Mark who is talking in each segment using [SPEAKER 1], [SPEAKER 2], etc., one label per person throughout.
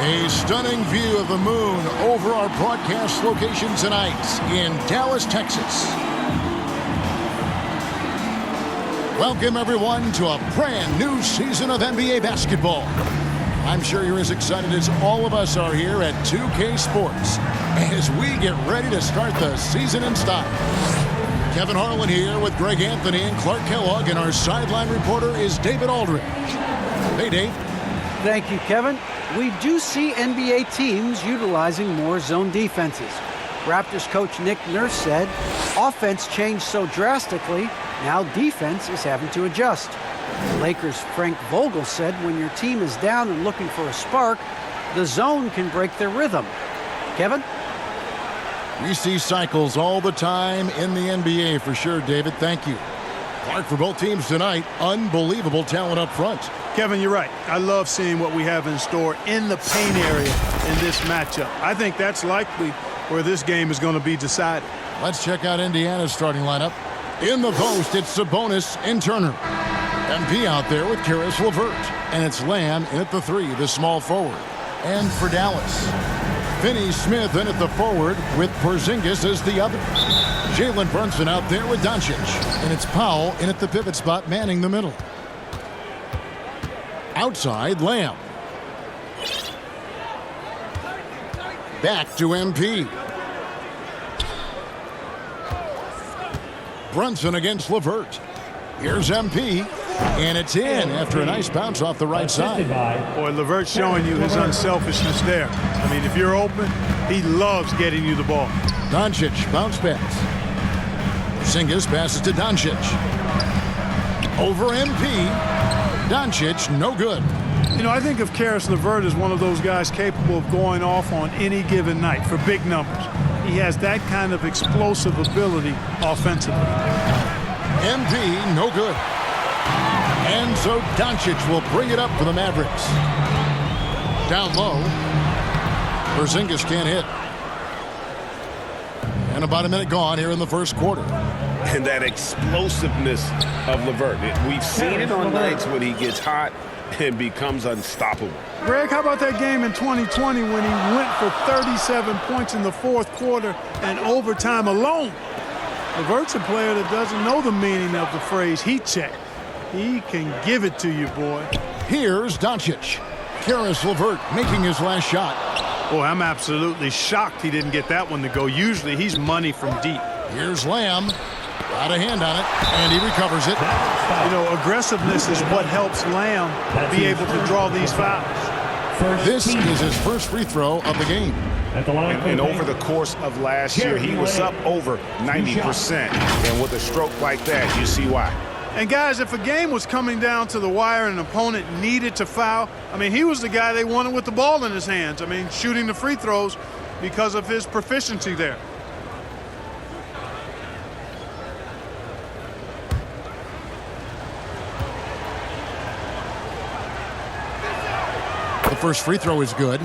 [SPEAKER 1] A stunning view of the moon over our broadcast location tonight in Dallas, Texas. Welcome, everyone, to a brand new season of NBA basketball. I'm sure you're as excited as all of us are here at 2K Sports as we get ready to start the season in style. Kevin Harlan here with Greg Anthony and Clark Kellogg, and our sideline reporter is David Aldridge. Hey, Dave.
[SPEAKER 2] Thank you, Kevin. We do see NBA teams utilizing more zone defenses. Raptors coach Nick Nurse said, offense changed so drastically, now defense is having to adjust. Lakers' Frank Vogel said when your team is down and looking for a spark, the zone can break their rhythm. Kevin?
[SPEAKER 1] We see cycles all the time in the NBA for sure, David. Thank you. Clark, for both teams tonight, unbelievable talent up front.
[SPEAKER 3] Kevin, you're right. I love seeing what we have in store in the paint area in this matchup. I think that's likely where this game is going to be decided.
[SPEAKER 1] Let's check out Indiana's starting lineup. In the post, it's Sabonis and Turner. MP out there with Karis LeVert. And it's Lamb in at the 3, the small forward. And for Dallas, Finney-Smith in at the forward with Porzingis as the other. Jalen Brunson out there with Doncic. And it's Powell in at the pivot spot, manning the middle. Outside, Lamb. Back to MP. Brunson against LeVert. Here's MP. And it's in after a nice bounce off the right side.
[SPEAKER 3] Boy, LeVert's showing you his unselfishness there. I mean, if you're open, he loves getting you the ball.
[SPEAKER 1] Doncic, bounce pass. Porzingis passes to Doncic. Over MP. Doncic, no good.
[SPEAKER 3] You know, I think of Karis LeVert as one of those guys capable of going off on any given night for big numbers. He has that kind of explosive ability offensively.
[SPEAKER 1] MP, no good. And so Doncic will bring it up for the Mavericks. Down low. Porzingis can't hit. And about a minute gone here in the first quarter.
[SPEAKER 4] And that explosiveness of LeVert. We've seen it on nights when he gets hot and becomes unstoppable.
[SPEAKER 3] Greg, how about that game in 2020 when he went for 37 points in the fourth quarter and overtime alone? LeVert's a player that doesn't know the meaning of the phrase heat check. He can give it to you, boy.
[SPEAKER 1] Here's Doncic. Karis LeVert making his last shot.
[SPEAKER 3] Boy, I'm absolutely shocked he didn't get that one to go. Usually he's money from deep.
[SPEAKER 1] Here's Lamb. Got a hand on it, and he recovers it.
[SPEAKER 3] You know, aggressiveness is what helps Lamb be able to draw these fouls.
[SPEAKER 1] This is his first free throw of the game.
[SPEAKER 4] And over the course of last year, he was up over 90%. And with a stroke like that, you see why.
[SPEAKER 3] And guys, if a game was coming down to the wire and an opponent needed to foul, I mean, he was the guy they wanted with the ball in his hands. I mean, shooting the free throws because of his proficiency there.
[SPEAKER 1] The first free throw is good.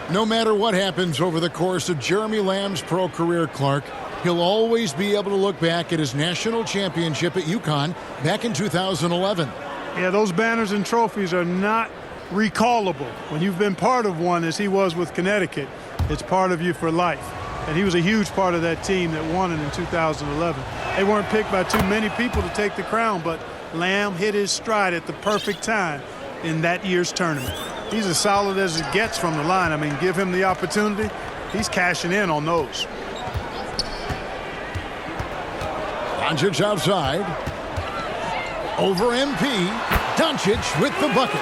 [SPEAKER 1] No matter what happens over the course of Jeremy Lamb's pro career, Clark, he'll always be able to look back at his national championship at UConn back in 2011.
[SPEAKER 3] Yeah, those banners and trophies are not recallable. When you've been part of one, as he was with Connecticut, it's part of you for life. And he was a huge part of that team that won it in 2011. They weren't picked by too many people to take the crown, but Lamb hit his stride at the perfect time in that year's tournament. He's as solid as it gets from the line. I mean, give him the opportunity, he's cashing in on those.
[SPEAKER 1] Doncic outside. Over MP. Doncic with the bucket.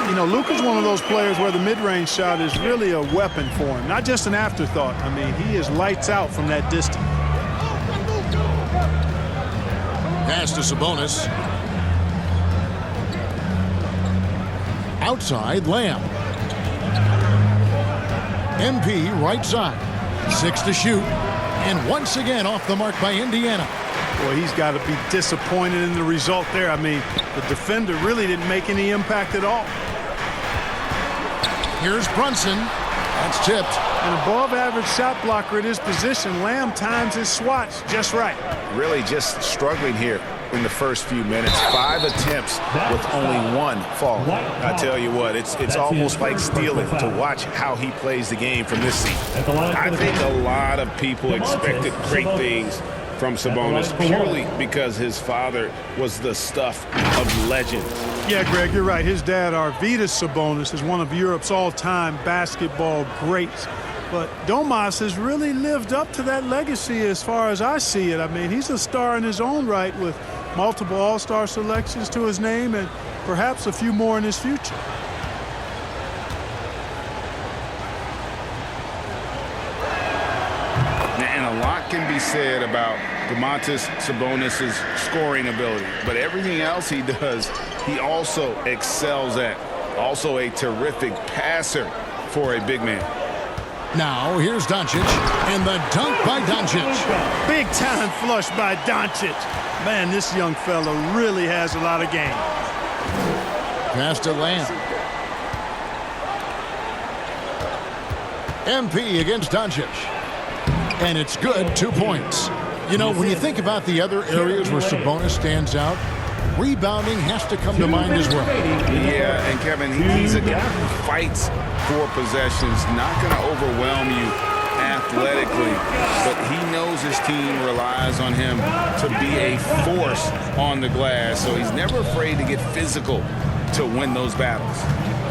[SPEAKER 3] You know, Luka's one of those players where the mid-range shot is really a weapon for him, not just an afterthought. I mean, he is lights out from that distance.
[SPEAKER 1] Pass to Sabonis. Outside, Lamb. MP right side. 6 to shoot. And once again off the mark by Indiana.
[SPEAKER 3] Boy, he's got to be disappointed in the result there. I mean, the defender really didn't make any impact at all.
[SPEAKER 1] Here's Brunson. That's tipped.
[SPEAKER 3] An above-average shot blocker at his position. Lamb times his swats just right.
[SPEAKER 4] Really just struggling here. in the first few minutes. 5 attempts with only 1 fall. I tell you what, it's almost like stealing to watch how he plays the game from this seat. I think a lot of people expected great things from Sabonis purely because his father was the stuff of legends.
[SPEAKER 3] Yeah, Greg, you're right. His dad, Arvydas Sabonis, is one of Europe's all-time basketball greats. But Domas has really lived up to that legacy as far as I see it. I mean, he's a star in his own right with multiple all-star selections to his name and perhaps a few more in his future.
[SPEAKER 4] And a lot can be said about Domantas Sabonis' scoring ability, but everything else he does, he also excels at. Also a terrific passer for a big man.
[SPEAKER 1] Now, here's Doncic, and the dunk by Doncic.
[SPEAKER 3] Big time flush by Doncic. Man, this young fella really has a lot of game.
[SPEAKER 1] Pass to Lamb. MP against Doncic. And it's good, 2 points. You know, when you think about the other areas where Sabonis stands out, rebounding has to come to mind as well.
[SPEAKER 4] Yeah, and Kevin, he's a guy who fights for possessions, not going to overwhelm you athletically, but he knows his team relies on him to be a force on the glass, so he's never afraid to get physical to win those battles.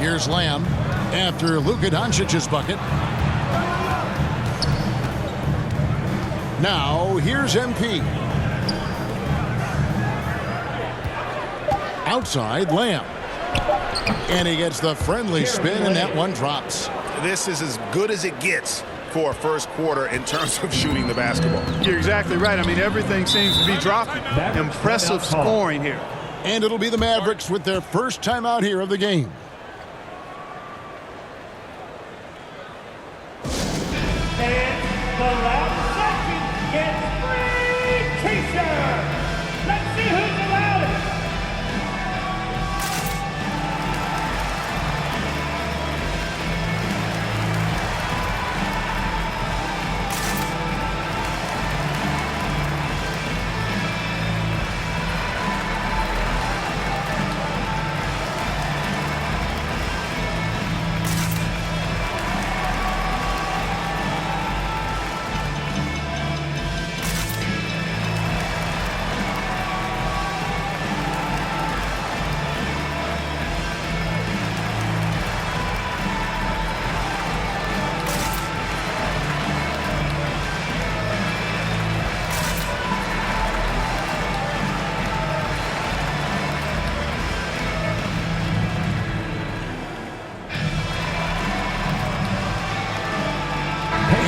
[SPEAKER 1] Here's Lamb after Luka Doncic's bucket. Now, here's MP. Outside, Lamb. And he gets the friendly spin, and that one drops.
[SPEAKER 4] This is as good as it gets for a first quarter in terms of shooting the basketball.
[SPEAKER 3] You're exactly right. I mean, everything seems to be dropping. Impressive scoring here.
[SPEAKER 1] And it'll be the Mavericks with their first time out here of the game.
[SPEAKER 5] And the last section gets free t-shirt. Let's see who's allowed it.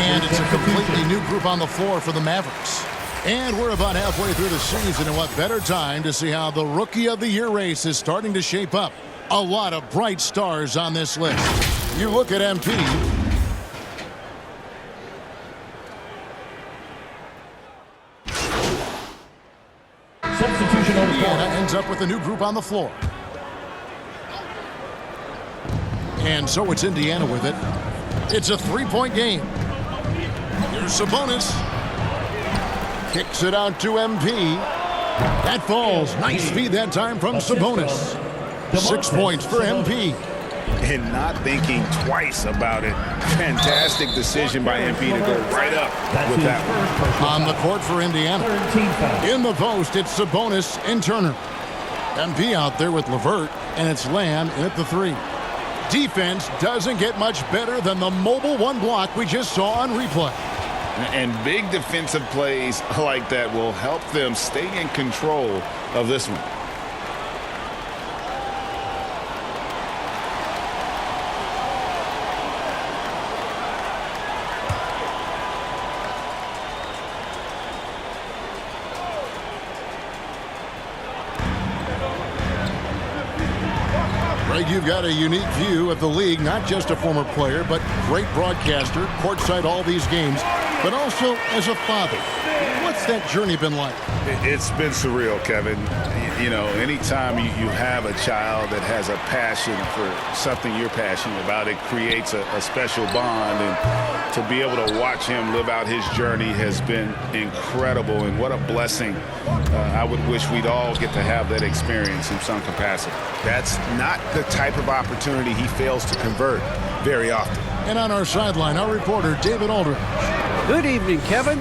[SPEAKER 1] And it's a completely new group on the floor for the Mavericks. And we're about halfway through the season, and what better time to see how the Rookie of the Year race is starting to shape up. A lot of bright stars on this list. You look at MP.
[SPEAKER 5] Substitution on the floor.
[SPEAKER 1] Indiana ends up with a new group on the floor. And so it's Indiana with it. It's a three-point game. Here's Sabonis. Kicks it out to MP. That falls. Nice feed that time from Sabonis. 6 points for MP.
[SPEAKER 4] And not thinking twice about it. Fantastic decision by MP to go right up with that one.
[SPEAKER 1] On the court for Indiana. In the post, it's Sabonis and Turner. MP out there with LeVert, and it's Lamb in at the three. Defense doesn't get much better than the mobile one block we just saw on replay.
[SPEAKER 4] And big defensive plays like that will help them stay in control of this one.
[SPEAKER 1] Greg, you've got a unique view of the league, not just a former player, but great broadcaster, courtside all these games, but also as a father. What's that journey been like?
[SPEAKER 4] It's been surreal, Kevin. You know, anytime you have a child that has a passion for something you're passionate about, it creates a special bond. And to be able to watch him live out his journey has been incredible. And what a blessing. I would wish we'd all get to have that experience in some capacity. That's not the type of opportunity he fails to convert very often.
[SPEAKER 1] And on our sideline, our reporter, David Aldridge.
[SPEAKER 2] Good evening, Kevin.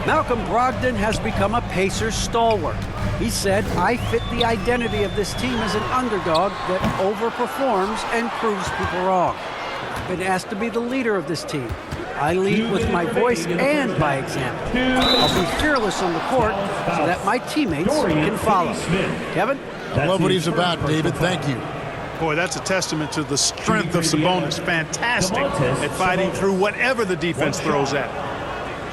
[SPEAKER 2] Malcolm Brogdon has become a Pacers stalwart. He said, I fit the identity of this team as an underdog that overperforms and proves people wrong. I've been asked to be the leader of this team. I lead with my voice and by example. I'll be fearless on the court so that my teammates can follow. Kevin?
[SPEAKER 1] I love what he's about, David. Thank you.
[SPEAKER 3] Boy, that's a testament to the strength of Sabonis. Fantastic at fighting through whatever the defense throws at him.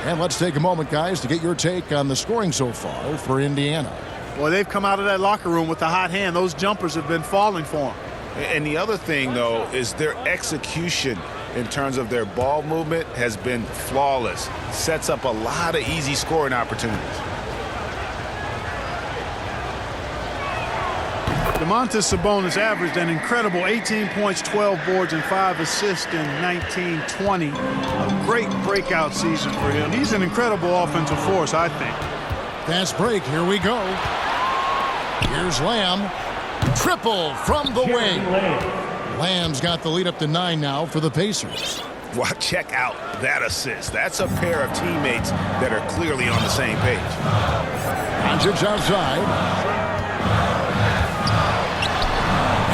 [SPEAKER 1] And let's take a moment, guys, to get your take on the scoring so far for Indiana.
[SPEAKER 3] Boy, they've come out of that locker room with a hot hand. Those jumpers have been falling for them.
[SPEAKER 4] And the other thing, though, is their execution in terms of their ball movement has been flawless. Sets up a lot of easy scoring opportunities.
[SPEAKER 3] Domantas Sabonis averaged an incredible 18 points, 12 boards, and 5 assists in 19-20. A great breakout season for him. He's an incredible offensive force, I think.
[SPEAKER 1] Fast break. Here we go. Here's Lamb. Triple from the wing. Lamb's got the lead up to 9 now for the Pacers.
[SPEAKER 4] Well, check out that assist. That's a pair of teammates that are clearly on the same page.
[SPEAKER 1] Doncic outside.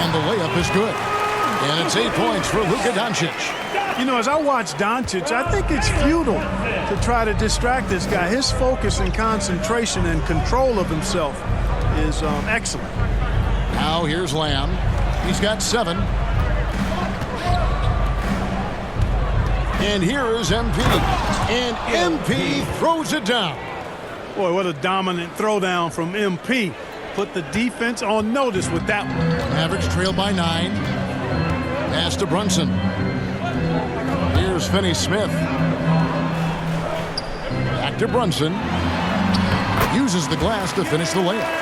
[SPEAKER 1] And the layup is good. And it's 8 points for Luka Doncic.
[SPEAKER 3] You know, as I watch Doncic, I think it's futile to try to distract this guy. His focus and concentration and control of himself is excellent.
[SPEAKER 1] Now here's Lamb. He's got 7. And here is MP. And MP throws it down.
[SPEAKER 3] Boy, what a dominant throwdown from MP. Put the defense on notice with that one.
[SPEAKER 1] Mavericks trail by 9. Pass to Brunson. Here's Finney-Smith. Back to Brunson. Uses the glass to finish the layup.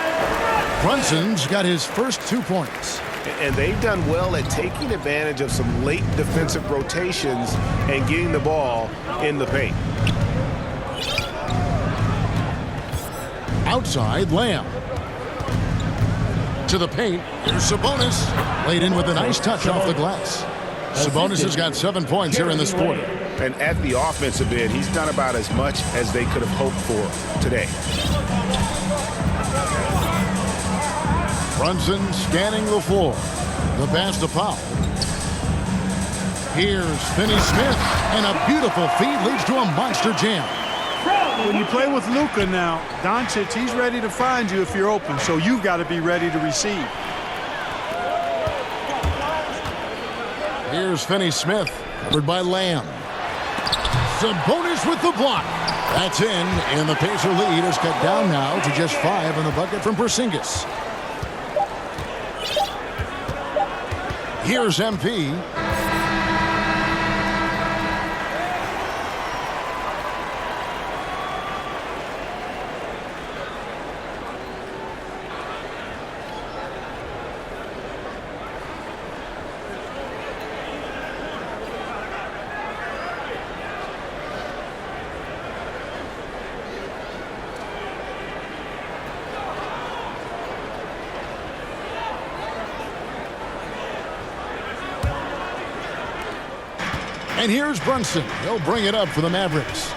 [SPEAKER 1] Brunson's got his first 2 points.
[SPEAKER 4] And they've done well at taking advantage of some late defensive rotations and getting the ball in the paint.
[SPEAKER 1] Outside, Lamb. To the paint. Here's Sabonis. Laid in with a nice touch off the glass. Sabonis has got 7 points here in this quarter.
[SPEAKER 4] And at the offensive end, he's done about as much as they could have hoped for today.
[SPEAKER 1] Brunson scanning the floor. The pass to Powell. Here's Finney-Smith. And a beautiful feed leads to a monster jam.
[SPEAKER 3] When you play with Luka now, Doncic, he's ready to find you if you're open, so you've got to be ready to receive.
[SPEAKER 1] Here's Finney-Smith, covered by Lamb. Sabonis with the block. That's in, and the Pacer lead is cut down now to just 5 on the bucket from Porzingis. Here's MP. And here's Brunson. He'll bring it up for the Mavericks.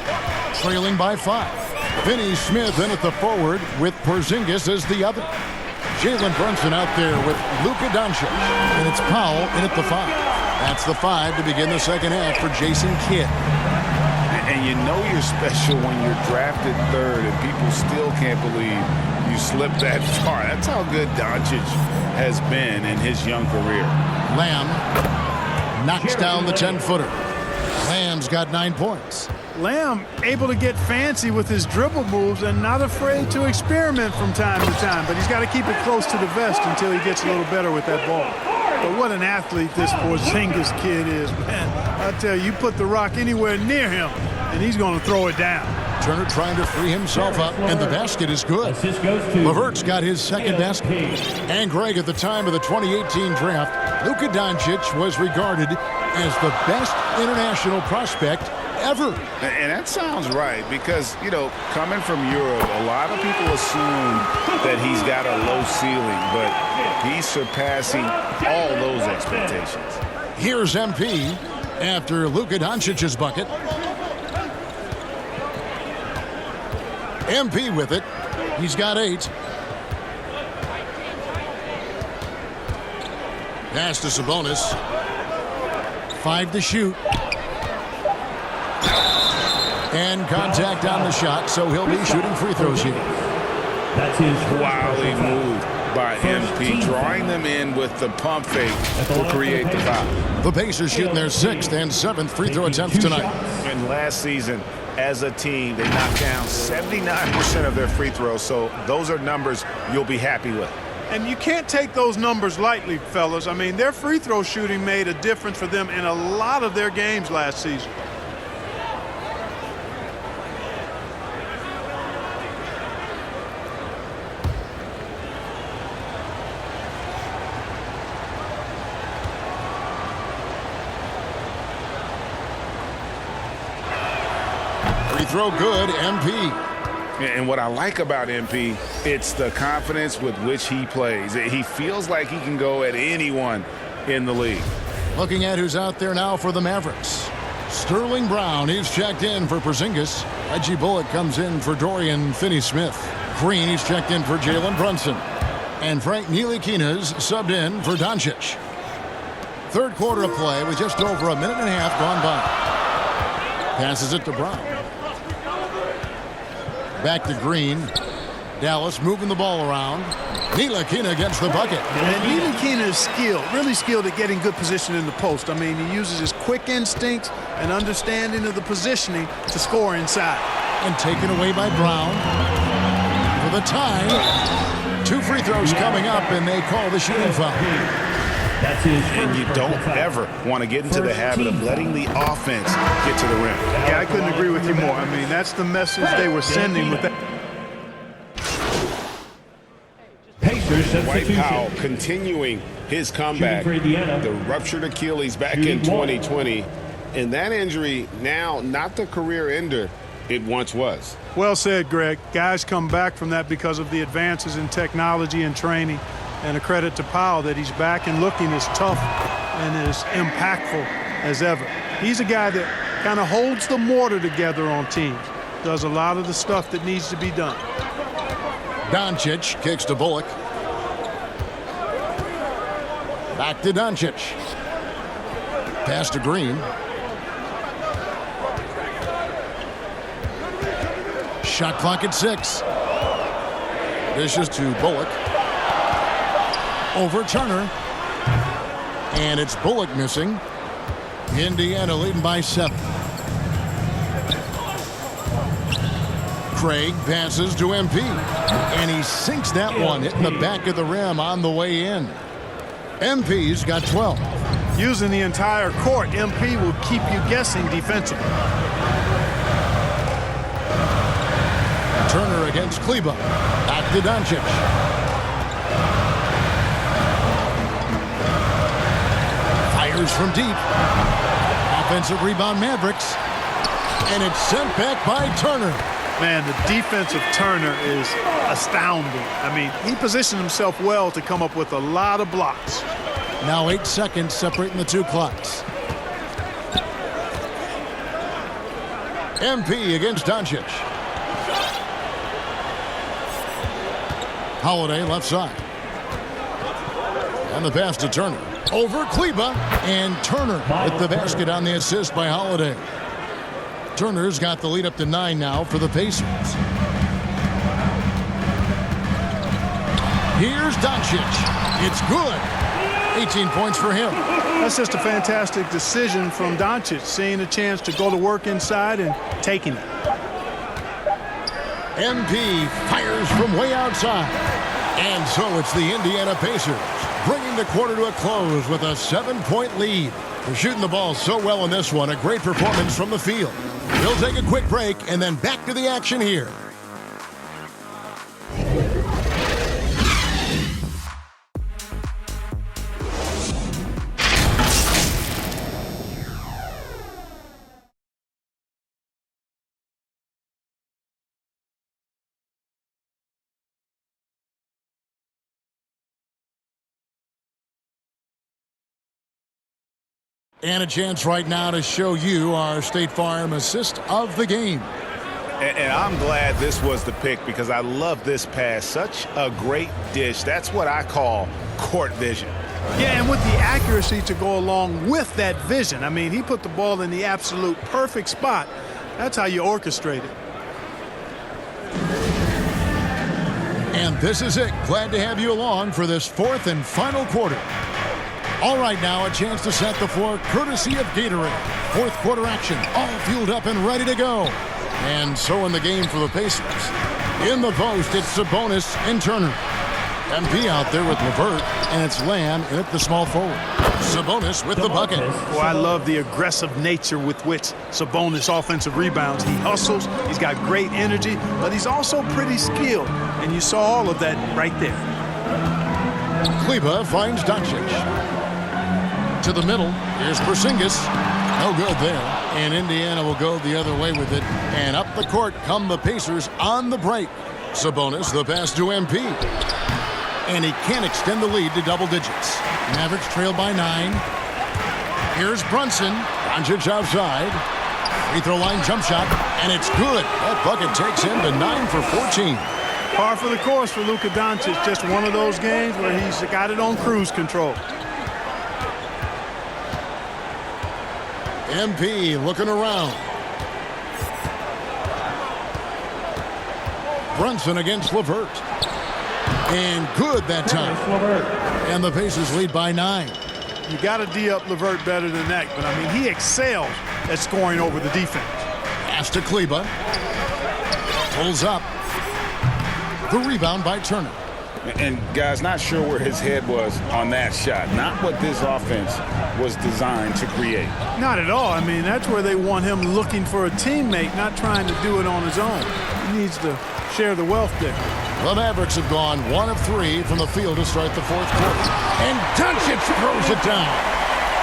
[SPEAKER 1] Trailing by 5. Finney-Smith in at the forward with Porzingis as the other. Jalen Brunson out there with Luka Doncic. And it's Powell in at the 5. That's the 5 to begin the second half for Jason Kidd.
[SPEAKER 4] And you know you're special when you're drafted 3rd and people still can't believe you slipped that far. That's how good Doncic has been in his young career.
[SPEAKER 1] Lamb knocks down the 10-footer. Lamb's got 9 points.
[SPEAKER 3] Lamb able to get fancy with his dribble moves and not afraid to experiment from time to time, but he's got to keep it close to the vest until he gets a little better with that ball. But what an athlete this Porzingis kid is, man. I tell you, you put the rock anywhere near him, and he's going to throw it down.
[SPEAKER 1] Turner trying to free himself up, and the basket is good.
[SPEAKER 5] Assist goes to
[SPEAKER 1] Levert's got his second basket. And Greg, at the time of the 2018 draft, Luka Doncic was regarded as the best international prospect ever.
[SPEAKER 4] And that sounds right because, you know, coming from Europe, a lot of people assume that he's got a low ceiling, but he's surpassing all those expectations.
[SPEAKER 1] Here's MP after Luka Doncic's bucket. MP with it. He's got 8. Pass to Sabonis. 5 to shoot. And contact on the shot, so he'll be shooting free throws here.
[SPEAKER 5] That's his
[SPEAKER 4] Wildly moved by MP. Drawing them in with the pump fake will create the foul.
[SPEAKER 1] The Pacers shooting their 6th and 7th free throw attempts tonight.
[SPEAKER 4] And last season, as a team, they knocked down 79% of their free throws, so those are numbers you'll be happy with.
[SPEAKER 3] And you can't take those numbers lightly, fellas. I mean, their free throw shooting made a difference for them in a lot of their games last season.
[SPEAKER 1] Free throw good, MP.
[SPEAKER 4] And what I like about MP, it's the confidence with which he plays. He feels like he can go at anyone in the league.
[SPEAKER 1] Looking at who's out there now for the Mavericks. Sterling Brown, he's checked in for Porzingis. Reggie Bullock comes in for Dorian Finney-Smith. Green, he's checked in for Jalen Brunson. And Frank Ntilikina's subbed in for Doncic. Third quarter of play with just over a minute and a half gone by. Passes it to Brown. Back to Green. Dallas moving the ball around. Ntilikina gets the bucket.
[SPEAKER 3] And Ntilikina is skilled, really skilled at getting good position in the post. I mean, he uses his quick instincts and understanding of the positioning to score inside.
[SPEAKER 1] And taken away by Brown. For the tie. 2 free throws coming up, and they call the shooting foul.
[SPEAKER 5] That's his
[SPEAKER 4] And you don't ever want to get into the habit of letting the offense get to the rim.
[SPEAKER 3] Yeah, I couldn't agree with you more. I mean, that's the message they were sending with that.
[SPEAKER 5] Pacers
[SPEAKER 4] Dwight
[SPEAKER 5] substitution.
[SPEAKER 4] Powell continuing his comeback.
[SPEAKER 5] Shooting for Indiana.
[SPEAKER 4] The ruptured Achilles back
[SPEAKER 5] Shooting
[SPEAKER 4] in 2020. And that injury now not the career ender it once was.
[SPEAKER 3] Well said, Greg. Guys come back from that because of the advances in technology and training. And a credit to Powell that he's back and looking as tough and as impactful as ever. He's a guy that kind of holds the mortar together on teams. Does a lot of the stuff that needs to be done.
[SPEAKER 1] Doncic kicks to Bullock. Back to Doncic. Pass to Green. Shot clock at 6. Dishes to Bullock. Over Turner. And it's Bullock missing. Indiana leading by 7. Craig passes to MP. And he sinks that one, hitting the back of the rim on the way in. MP's got 12.
[SPEAKER 3] Using the entire court, MP will keep you guessing defensively.
[SPEAKER 1] Turner against Kleba. Back to Doncic. Fires from deep. Offensive rebound Mavericks. And it's sent back by Turner.
[SPEAKER 3] Man, the defense of Turner is astounding. I mean, he positioned himself well to come up with a lot of blocks.
[SPEAKER 1] Now 8 seconds separating the 2 clocks. MP against Doncic. Holiday left side. And the pass to Turner. Over Kleba. And Turner with the basket on the assist by Holiday. Turner's got the lead up to 9 now for the Pacers. Here's Doncic. It's good. 18 points for him.
[SPEAKER 3] That's just a fantastic decision from Doncic, seeing a chance to go to work inside and taking it.
[SPEAKER 1] MP fires from way outside. And so it's the Indiana Pacers bringing the quarter to a close with a 7-point lead. They're shooting the ball so well in this one. A great performance from the field. We'll take a quick break and then back to the action here. And a chance right now to show you our State Farm assist of the game.
[SPEAKER 4] And I'm glad this was the pick because I love this pass. Such a great dish. That's what I call court vision.
[SPEAKER 3] Yeah, and with the accuracy to go along with that vision. I mean, he put the ball in the absolute perfect spot. That's how you orchestrate it.
[SPEAKER 1] And this is it. Glad to have you along for this fourth and final quarter. All right, now a chance to set the floor courtesy of Gatorade. Fourth quarter action, all fueled up and ready to go. And so in the game for the Pacers. In the post, it's Sabonis and Turner. MP out there with LeVert, and it's Lamb in at the small forward. Sabonis with the bucket.
[SPEAKER 3] Well, I love the aggressive nature with which Sabonis offensive rebounds. He hustles, he's got great energy, but he's also pretty skilled. And you saw all of that right there.
[SPEAKER 1] Kleba finds Doncic. To the middle, here's Porzingis. No good there. And Indiana will go the other way with it. And up the court come the Pacers on the break. Sabonis, the pass to MP. And he can't extend the lead to double digits. Mavericks trail by 9. Here's Brunson. Doncic outside. Free throw line jump shot. And it's good. That bucket takes him to 9 for 14.
[SPEAKER 3] Par for the course for Luka Doncic. Just one of those games where he's got it on cruise control.
[SPEAKER 1] MP looking around. Brunson against LeVert. And good that time. And the Pacers lead by 9.
[SPEAKER 3] You got to D up LeVert better than that. But, I mean, he excels at scoring over the defense.
[SPEAKER 1] Pass to Kleba. Pulls up. The rebound by Turner.
[SPEAKER 4] And, guys, not sure where his head was on that shot. Not what this offense was designed to create.
[SPEAKER 3] Not at all. I mean, that's where they want him looking for a teammate, not trying to do it on his own. He needs to share the wealth there.
[SPEAKER 1] The Mavericks have gone 1 of 3 from the field to start the fourth quarter. And Doncic throws it down.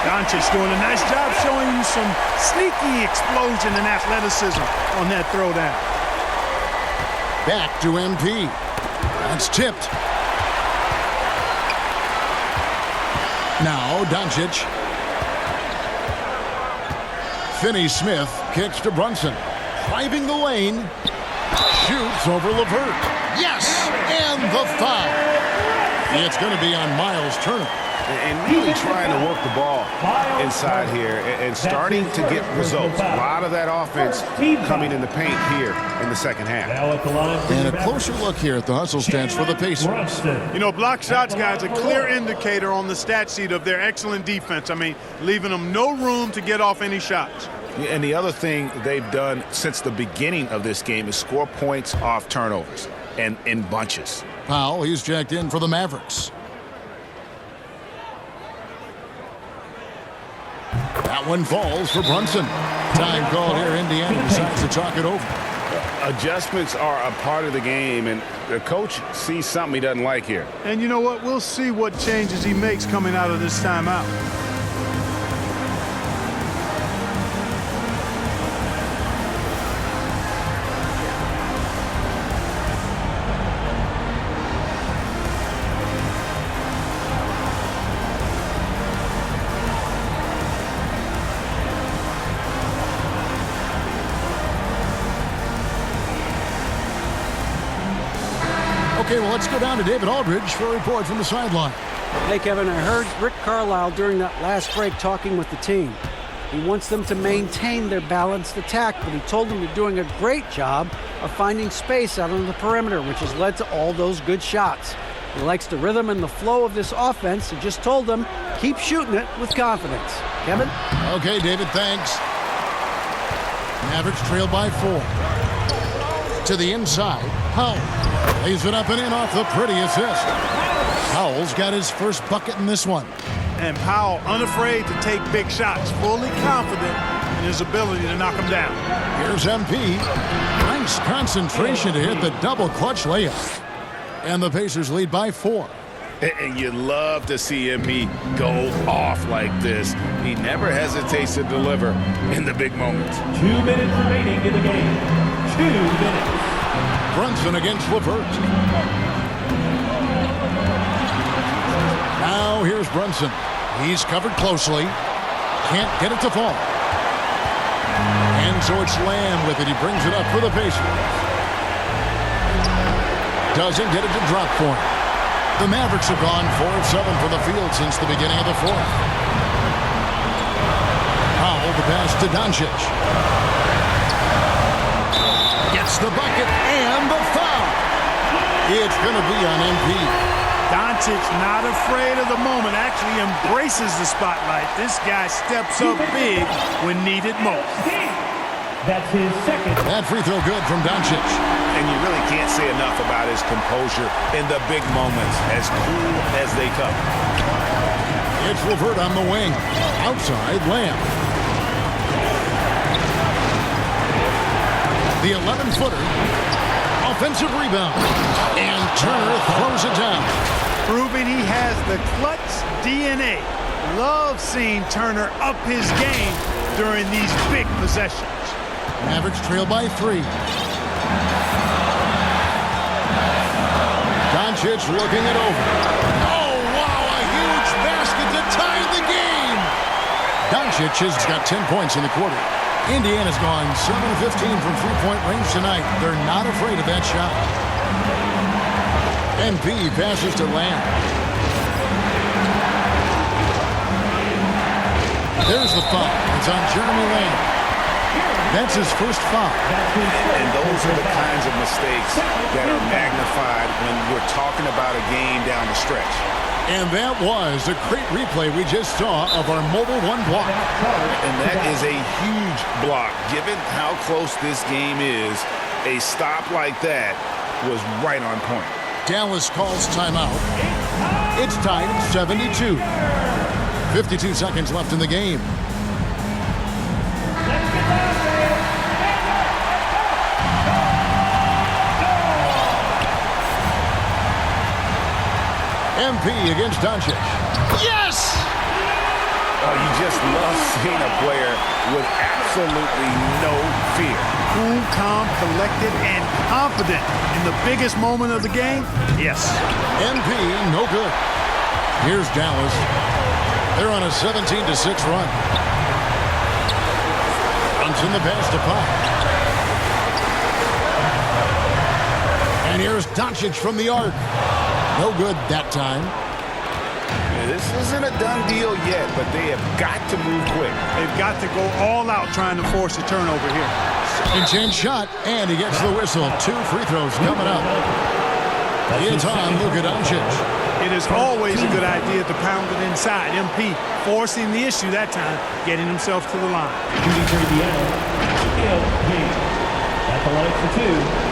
[SPEAKER 3] Doncic doing a nice job showing you some sneaky explosion and athleticism on that throwdown.
[SPEAKER 1] Back to MP. That's tipped. Now Doncic. Finney-Smith kicks to Brunson. Driving the lane. Shoots over LeVert. Yes! And the foul. It's going to be on Miles Turner.
[SPEAKER 4] And really trying to work the ball inside here and starting to get results. A lot of that offense coming in the paint here in the second half.
[SPEAKER 1] And a closer look here at the hustle stats for the Pacers.
[SPEAKER 3] You know, block shots, guys, a clear indicator on the stat sheet of their excellent defense. I mean, leaving them no room to get off any shots.
[SPEAKER 4] And the other thing they've done since the beginning of this game is score points off turnovers and in bunches.
[SPEAKER 1] Powell, he's checked in for the Mavericks. That one falls for Brunson. Time called here. Indiana decides to talk it over.
[SPEAKER 4] Adjustments are a part of the game, and the coach sees something he doesn't like here.
[SPEAKER 3] And you know what? We'll see what changes he makes coming out of this timeout.
[SPEAKER 1] Okay, well, let's go down to David Aldridge for a report from the sideline.
[SPEAKER 2] Hey, Kevin, I heard Rick Carlisle during that last break talking with the team. He wants them to maintain their balanced attack, but he told them they're doing a great job of finding space out on the perimeter, which has led to all those good shots. He likes the rhythm and the flow of this offense. He just told them, keep shooting it with confidence. Kevin?
[SPEAKER 1] Okay, David, thanks. Mavericks trail by 4. To the inside, Powell lays it up and in off the pretty assist. Powell's got his first bucket in this one.
[SPEAKER 3] And Powell unafraid to take big shots, fully confident in his ability to knock them down.
[SPEAKER 1] Here's MP. Nice concentration to hit the double clutch layup. And the Pacers lead by 4.
[SPEAKER 4] And you love to see MP go off like this. He never hesitates to deliver in the big moments.
[SPEAKER 5] 2 minutes remaining in the game. 2 minutes.
[SPEAKER 1] Brunson against LeVert. Now here's Brunson. He's covered closely. Can't get it to fall. And so it's Lamb with it. He brings it up for the Pacers. Doesn't get it to drop for him. The Mavericks have gone 4 of 7 from the field since the beginning of the 4th. Powell the pass to Doncic. Gets the bucket and the foul. It's going to be on MP.
[SPEAKER 3] Doncic not afraid of the moment, actually embraces the spotlight. This guy steps up big when needed most.
[SPEAKER 5] That's his second.
[SPEAKER 1] That free throw good from Doncic.
[SPEAKER 4] And you really can't say enough about his composure in the big moments, as cool as they come.
[SPEAKER 1] It's LeVert on the wing. Outside, Lamb. The 11-footer. Offensive rebound. And Turner throws it down.
[SPEAKER 3] Proving he has the clutch DNA. Love seeing Turner up his game during these big possessions.
[SPEAKER 1] Mavericks trail by 3. Doncic looking it over. Oh, wow, a huge basket to tie the game. Doncic has got 10 points in the quarter. Indiana's gone 7-15 from three-point range tonight. They're not afraid of that shot. MP passes to Lamb. There's the foul. It's on Jeremy Lamb. That's his first foul.
[SPEAKER 4] And those are the kinds of mistakes that are magnified when we're talking about a game down the stretch.
[SPEAKER 1] And that was a great replay we just saw of our Mobile 1 block.
[SPEAKER 4] And that is a huge block. Given how close this game is, a stop like that was right on point.
[SPEAKER 1] Dallas calls timeout. It's tied at 72. 52 seconds left in the game. MP against Doncic. Yes!
[SPEAKER 4] Oh, you just love seeing a player with absolutely no fear.
[SPEAKER 3] Cool, calm, collected, and confident in the biggest moment of the game. Yes.
[SPEAKER 1] MP, no good. Here's Dallas. They're on a 17-6 run. Runs in the pass to Pop. And here's Doncic from the arc. No good that time.
[SPEAKER 4] This isn't a done deal yet, but they have got to move quick.
[SPEAKER 3] They've got to go all out trying to force a turnover here.
[SPEAKER 1] Second shot, and he gets the whistle. 2 free throws coming up. It's on Luka Doncic.
[SPEAKER 3] It is always a good idea to pound it inside. MP forcing the issue that time, getting himself to the line.
[SPEAKER 5] Shooting for Indiana. At the line for 2.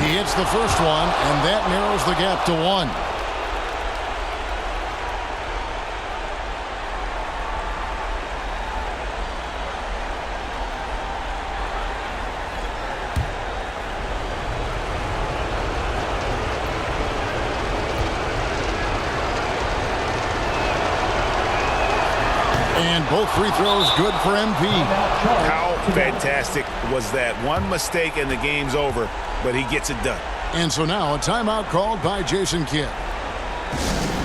[SPEAKER 1] He hits the first one, and that narrows the gap to 1. And both free throws good for MP.
[SPEAKER 4] How fantastic was that? One mistake and the game's over, but he gets it done.
[SPEAKER 1] And so now a timeout called by Jason Kidd.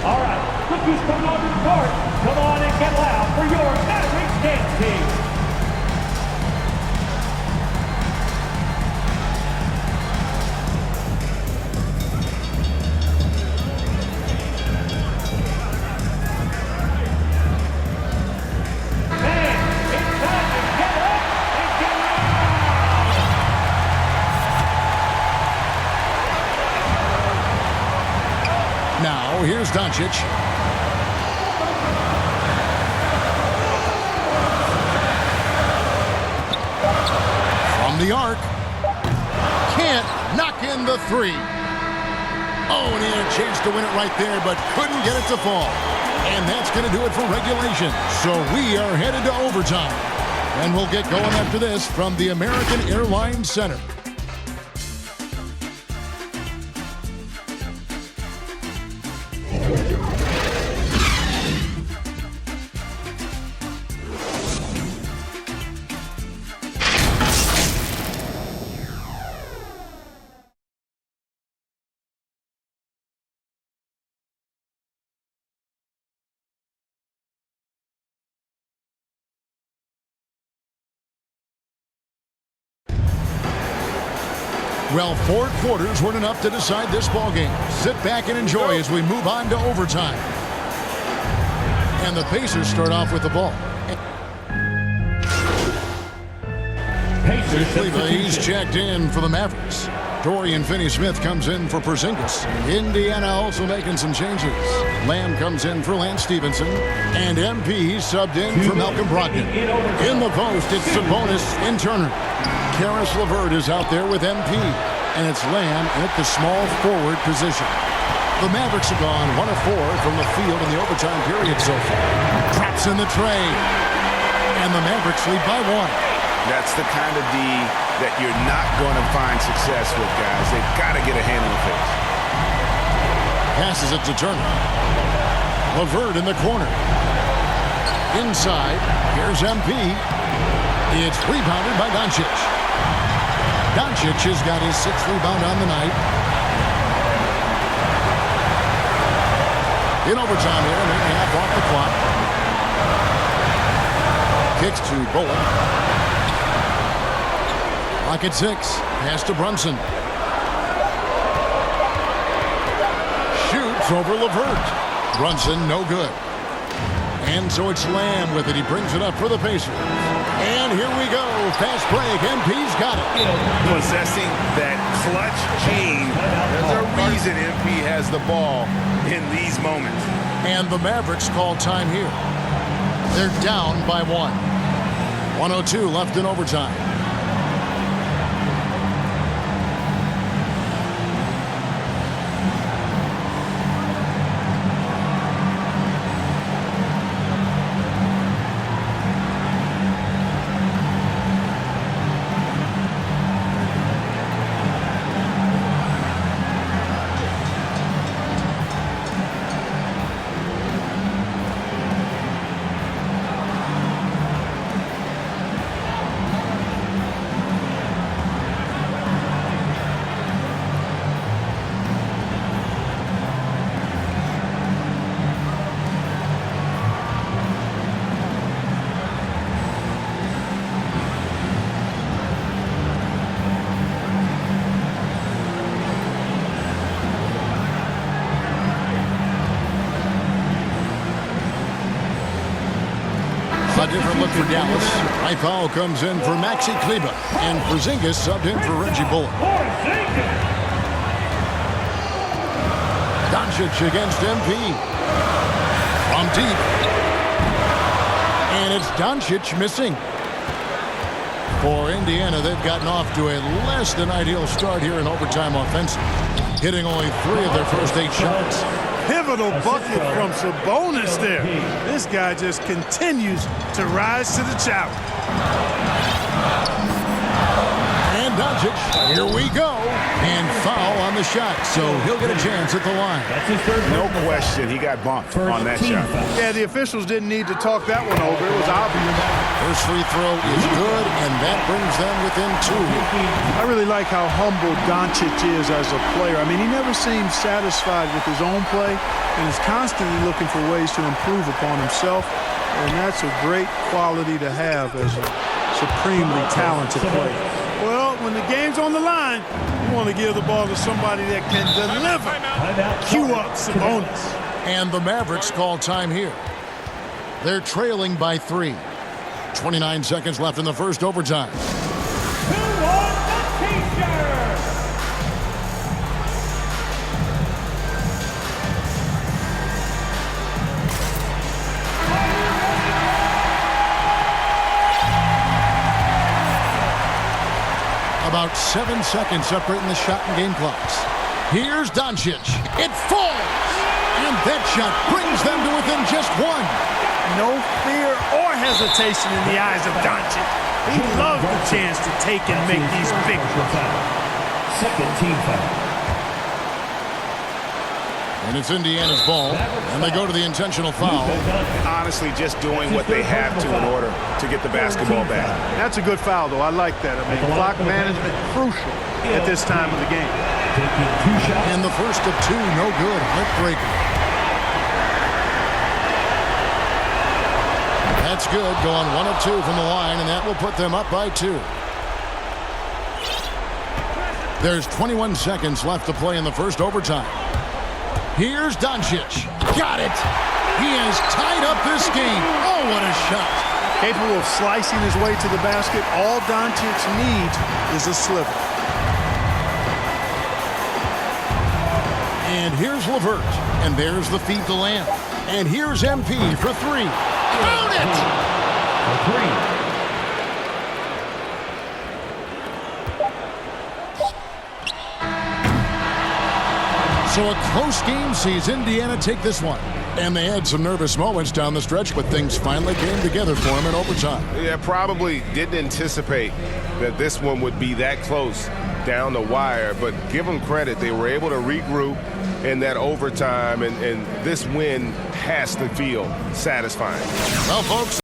[SPEAKER 5] All right, look who's coming on to the court. Come on and get loud for your Mavericks dance team.
[SPEAKER 1] Doncic. From the arc. Can't knock in the three. Oh, and he had a chance to win it right there, but couldn't get it to fall. And that's going to do it for regulation. So we are headed to overtime. And we'll get going after this from the American Airlines Center. Well, 4 quarters weren't enough to decide this ballgame. Sit back and enjoy as we move on to overtime. And the Pacers start off with the ball. He's checked in for the Mavericks. Dorian Finney-Smith comes in for Porzingis. Indiana also making some changes. Lamb comes in for Lance Stevenson. And MP subbed in for Malcolm Brogdon. In the post, it's Sabonis in Turner. Karis LeVert is out there with MP. And it's Lamb at the small forward position. The Mavericks have gone 1 of 4 from the field in the overtime period so far. Traps in the tray. And the Mavericks lead by 1.
[SPEAKER 4] That's the kind of D that you're not going to find success with, guys. They've got to get a hand on the face.
[SPEAKER 1] Passes it to Turner. LeVert in the corner. Inside, here's MP. It's rebounded by Doncic. Doncic has got his 6th rebound on the night. In overtime here, maybe half off the clock. Kicks to Bullock. Clock at 6. Pass to Brunson. Shoots over LeVert. Brunson, no good. And so it's Lamb with it. He brings it up for the Pacers. And here we go. Fast break. MP's got it.
[SPEAKER 4] Possessing that clutch gene. There's a reason MP has the ball in these moments.
[SPEAKER 1] And the Mavericks call time here. They're down by 1. 1:02 left in overtime. A different look for Dallas. Foul comes in for Maxi Kleber. And Porzingis subbed in for Reggie Bullock. Doncic against MP. From deep. And it's Doncic missing. For Indiana, they've gotten off to a less than ideal start here in overtime offensive. Hitting only 3 of their first 8 shots.
[SPEAKER 3] Pivotal bucket from Sabonis there. This guy just continues to rise to the challenge.
[SPEAKER 1] And Doncic, here we go. And foul on the shot, so he'll get a chance at the line.
[SPEAKER 4] No question, he got bumped on that shot.
[SPEAKER 3] Yeah, the officials didn't need to talk that one over. It was obvious.
[SPEAKER 1] First free throw is good, and that brings them within 2.
[SPEAKER 3] I really like how humble Doncic is as a player. I mean, he never seems satisfied with his own play and is constantly looking for ways to improve upon himself. And that's a great quality to have as a supremely talented player. Well, when the game's on the line, you want to give the ball to somebody that can deliver. Cue up Sabonis.
[SPEAKER 1] And the Mavericks call time here. They're trailing by 3. 29 seconds left in the first overtime.
[SPEAKER 5] Who won the T-shirt?
[SPEAKER 1] About 7 seconds separating the shot and game clocks. Here's Doncic. It falls! And that shot brings them to within just one.
[SPEAKER 6] No fear or hesitation in the eyes of Doncic. He loves the chance to take and make these big ones.
[SPEAKER 5] Second team foul.
[SPEAKER 1] And it's Indiana's ball, and they go to the intentional foul.
[SPEAKER 4] Honestly, just doing what they have to in order to get the basketball back.
[SPEAKER 3] That's a good foul, though. I like that. I mean, clock management crucial at this time of the game.
[SPEAKER 1] And the first of two, no good. Heartbreaker. That's good. Going 1 of 2 from the line, and that will put them up by 2. There's 21 seconds left to play in the first overtime. Here's Doncic. Got it. He has tied up this game. Oh, what a shot.
[SPEAKER 3] Capable of slicing his way to the basket. All Doncic needs is a sliver.
[SPEAKER 1] And here's LeVert. And there's the feed to Lamb. And here's MP for 3. Count it!
[SPEAKER 5] For 3.
[SPEAKER 1] So a close game sees Indiana take this one. And they had some nervous moments down the stretch, but things finally came together for them in overtime.
[SPEAKER 4] Yeah, probably didn't anticipate that this one would be that close down the wire, but give them credit. They were able to regroup in that overtime, and this win has to feel satisfying.
[SPEAKER 1] Well, folks,